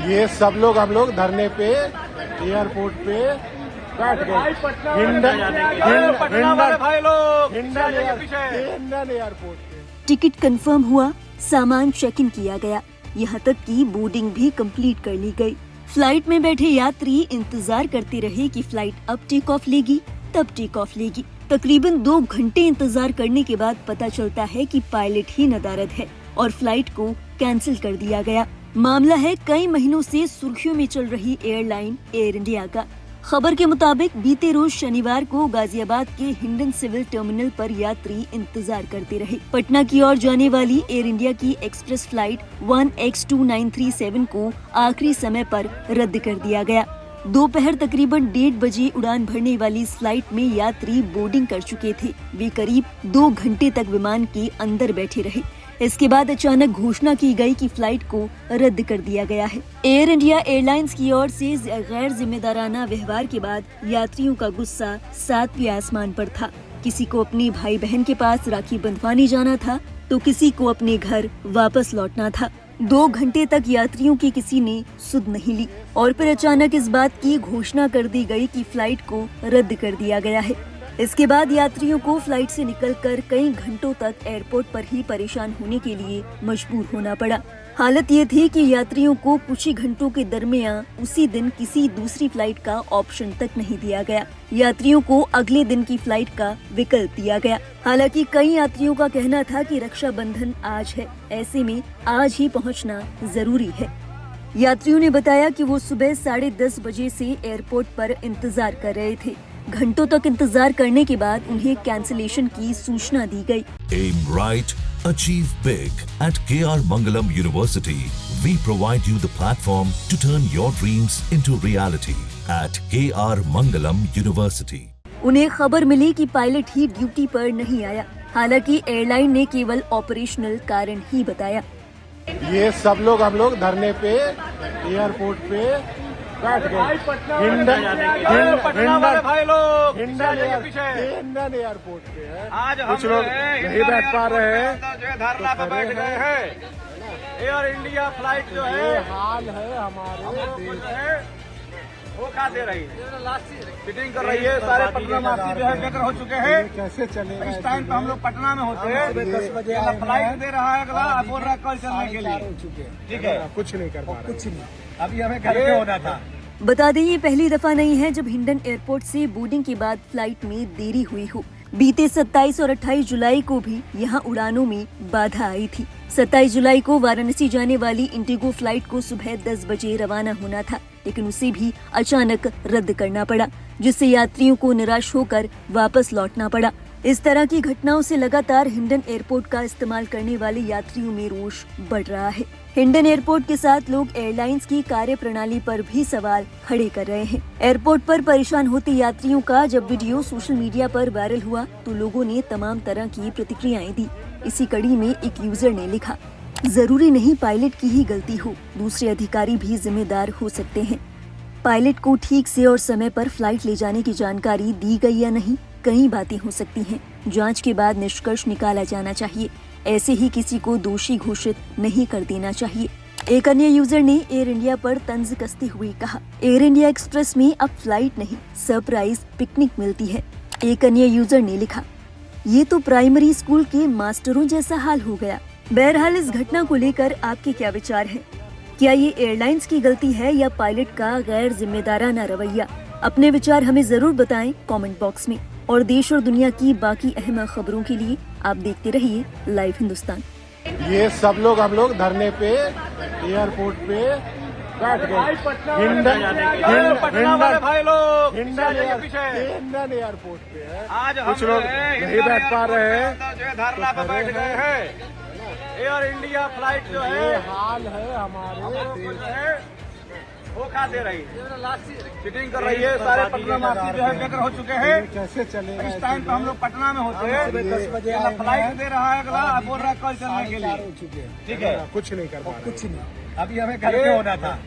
ये सब लोग हम लोग धरने पे एयरपोर्ट पे बैठ गए। हिंडन एयरपोर्ट पे टिकट कंफर्म हुआ, सामान चेक इन किया गया, यहाँ तक कि बोर्डिंग भी कंप्लीट कर ली गई। फ्लाइट में बैठे यात्री इंतजार करते रहे कि फ्लाइट अब टेक ऑफ लेगी, तब टेक ऑफ लेगी। तकरीबन 2 घंटे इंतजार करने के बाद पता चलता है कि पायलट ही नदारद है और फ्लाइट को कैंसिल कर दिया गया। मामला है कई महीनों से सुर्खियों में चल रही एयरलाइन एयर इंडिया का। खबर के मुताबिक बीते रोज शनिवार को गाजियाबाद के हिंडन सिविल टर्मिनल पर यात्री इंतजार करते रहे। पटना की ओर जाने वाली एयर इंडिया की एक्सप्रेस फ्लाइट 1X2937 को आखिरी समय पर रद्द कर दिया गया। दोपहर तकरीबन 1:30 बजे उड़ान भरने वाली इस फ्लाइट में यात्री बोर्डिंग कर चुके थे। वे करीब 2 घंटे तक विमान के अंदर बैठे रहे। इसके बाद अचानक घोषणा की गई कि फ्लाइट को रद्द कर दिया गया है। एयर इंडिया एयरलाइंस की ओर से गैर जिम्मेदाराना व्यवहार के बाद यात्रियों का गुस्सा 7वें आसमान पर था। किसी को अपने भाई बहन के पास राखी बंधवाने जाना था तो किसी को अपने घर वापस लौटना था। 2 घंटे तक यात्रियों की किसी ने सुध नहीं ली और फिर अचानक इस बात की घोषणा कर दी गई कि फ्लाइट को रद्द कर दिया गया है। इसके बाद यात्रियों को फ्लाइट से निकलकर कई घंटों तक एयरपोर्ट पर ही परेशान होने के लिए मजबूर होना पड़ा। हालत ये थी कि यात्रियों को कुछ ही घंटों के दरमियान उसी दिन किसी दूसरी फ्लाइट का ऑप्शन तक नहीं दिया गया। यात्रियों को अगले दिन की फ्लाइट का विकल्प दिया गया। हालांकि कई यात्रियों का कहना था कि रक्षाबंधन आज है, ऐसे में आज ही पहुंचना जरूरी है। यात्रियों ने बताया कि वो सुबह 10:30 बजे से एयरपोर्ट पर इंतजार कर रहे थे। घंटों तक इंतजार करने के बाद उन्हें कैंसिलेशन की सूचना दी गई। Aim right, achieve big. At KR Mangalam University, we provide you the platform to turn your dreams into reality. At KR Mangalam University. उन्हें खबर मिली कि पायलट ही ड्यूटी पर नहीं आया। हालांकि एयरलाइन ने केवल ऑपरेशनल कारण ही बताया। ये सब लोग हम लोग धरने पे एयरपोर्ट पे बैठ गए। हिंडन एयरपोर्ट पे है। आज कुछ लोग नहीं बैठ पा रहे हैं, धरना पर बैठ गए हैं। एयर इंडिया फ्लाइट जो है हाल है हमारे देश है वो खा दे रही है, फिटिंग कर रही है। सारे पटना वासी जो है बेघर हो चुके हैं। कैसे चलेगा? इस टाइम पे हम लोग पटना में होते हैं। 10 बजे फ्लाइट दे रहा है, अगला बोल रहा है कल चलने के लिए। ठीक है, कुछ नहीं कर पा रहे। कुछ नहीं, अभी हमें घर पे होना था। बता दें ये पहली दफा नहीं है जब हिंडन एयरपोर्ट से बोर्डिंग के बाद फ्लाइट में देरी हुई हो। बीते 27 और 28 जुलाई को भी यहाँ उड़ानों में बाधा आई थी। 27 जुलाई को वाराणसी जाने वाली इंडिगो फ्लाइट को सुबह 10 बजे रवाना होना था, लेकिन उसे भी अचानक रद्द करना पड़ा, जिससे यात्रियों को निराश होकर वापस लौटना पड़ा। इस तरह की घटनाओं से लगातार हिंडन एयरपोर्ट का इस्तेमाल करने वाले यात्रियों में रोष बढ़ रहा है। हिंडन एयरपोर्ट के साथ लोग एयरलाइंस की कार्य प्रणाली पर भी सवाल खड़े कर रहे हैं। एयरपोर्ट पर परेशान होते यात्रियों का जब वीडियो सोशल मीडिया पर वायरल हुआ तो लोगों ने तमाम तरह की प्रतिक्रियाएं दी। इसी कड़ी में एक यूजर ने लिखा, जरूरी नहीं पायलट की ही गलती हो, दूसरे अधिकारी भी जिम्मेदार हो सकते हैं। पायलट को ठीक से और समय पर फ्लाइट ले जाने की जानकारी दी गई या नहीं, कई बातें हो सकती हैं। जांच के बाद निष्कर्ष निकाला जाना चाहिए। ऐसे ही किसी को दोषी घोषित नहीं कर देना चाहिए। एक अन्य यूजर ने एयर इंडिया पर तंज कसते हुए कहा, एयर इंडिया एक्सप्रेस में अब फ्लाइट नहीं सरप्राइज पिकनिक मिलती है। एक अन्य यूजर ने लिखा, ये तो प्राइमरी स्कूल के मास्टरों जैसा हाल हो गया। बहरहाल इस घटना को लेकर आपके क्या विचार है? क्या ये एयरलाइंस की गलती है या पायलट का गैर जिम्मेदाराना रवैया? अपने विचार हमें जरूर बताएं कमेंट बॉक्स में। और देश और दुनिया की बाकी अहम खबरों के लिए आप देखते रहिए लाइव हिंदुस्तान। ये सब लोग हम लोग धरने पे एयरपोर्ट पे बैठ गए। हिंडन एयरपोर्ट पे है। आज कुछ लोग नहीं बैठ पा रहे हैं, धरना पर बैठ गए हैं। एयर इंडिया फ्लाइट जो है हाल है हमारे देश है वो खा दे रही है, फिटिंग कर रही है। सारे पटना वासी जो है बेघर हो चुके हैं। कैसे चलेगा? इस टाइम पे हम लोग पटना में होते हैं। 10 बजे फ्लाइट दे रहा है, अगला बोल रहा है कल चलने के लिए। ठीक है, कुछ नहीं कर पा रहे। कुछ नहीं, अभी हमें घर पे होना था।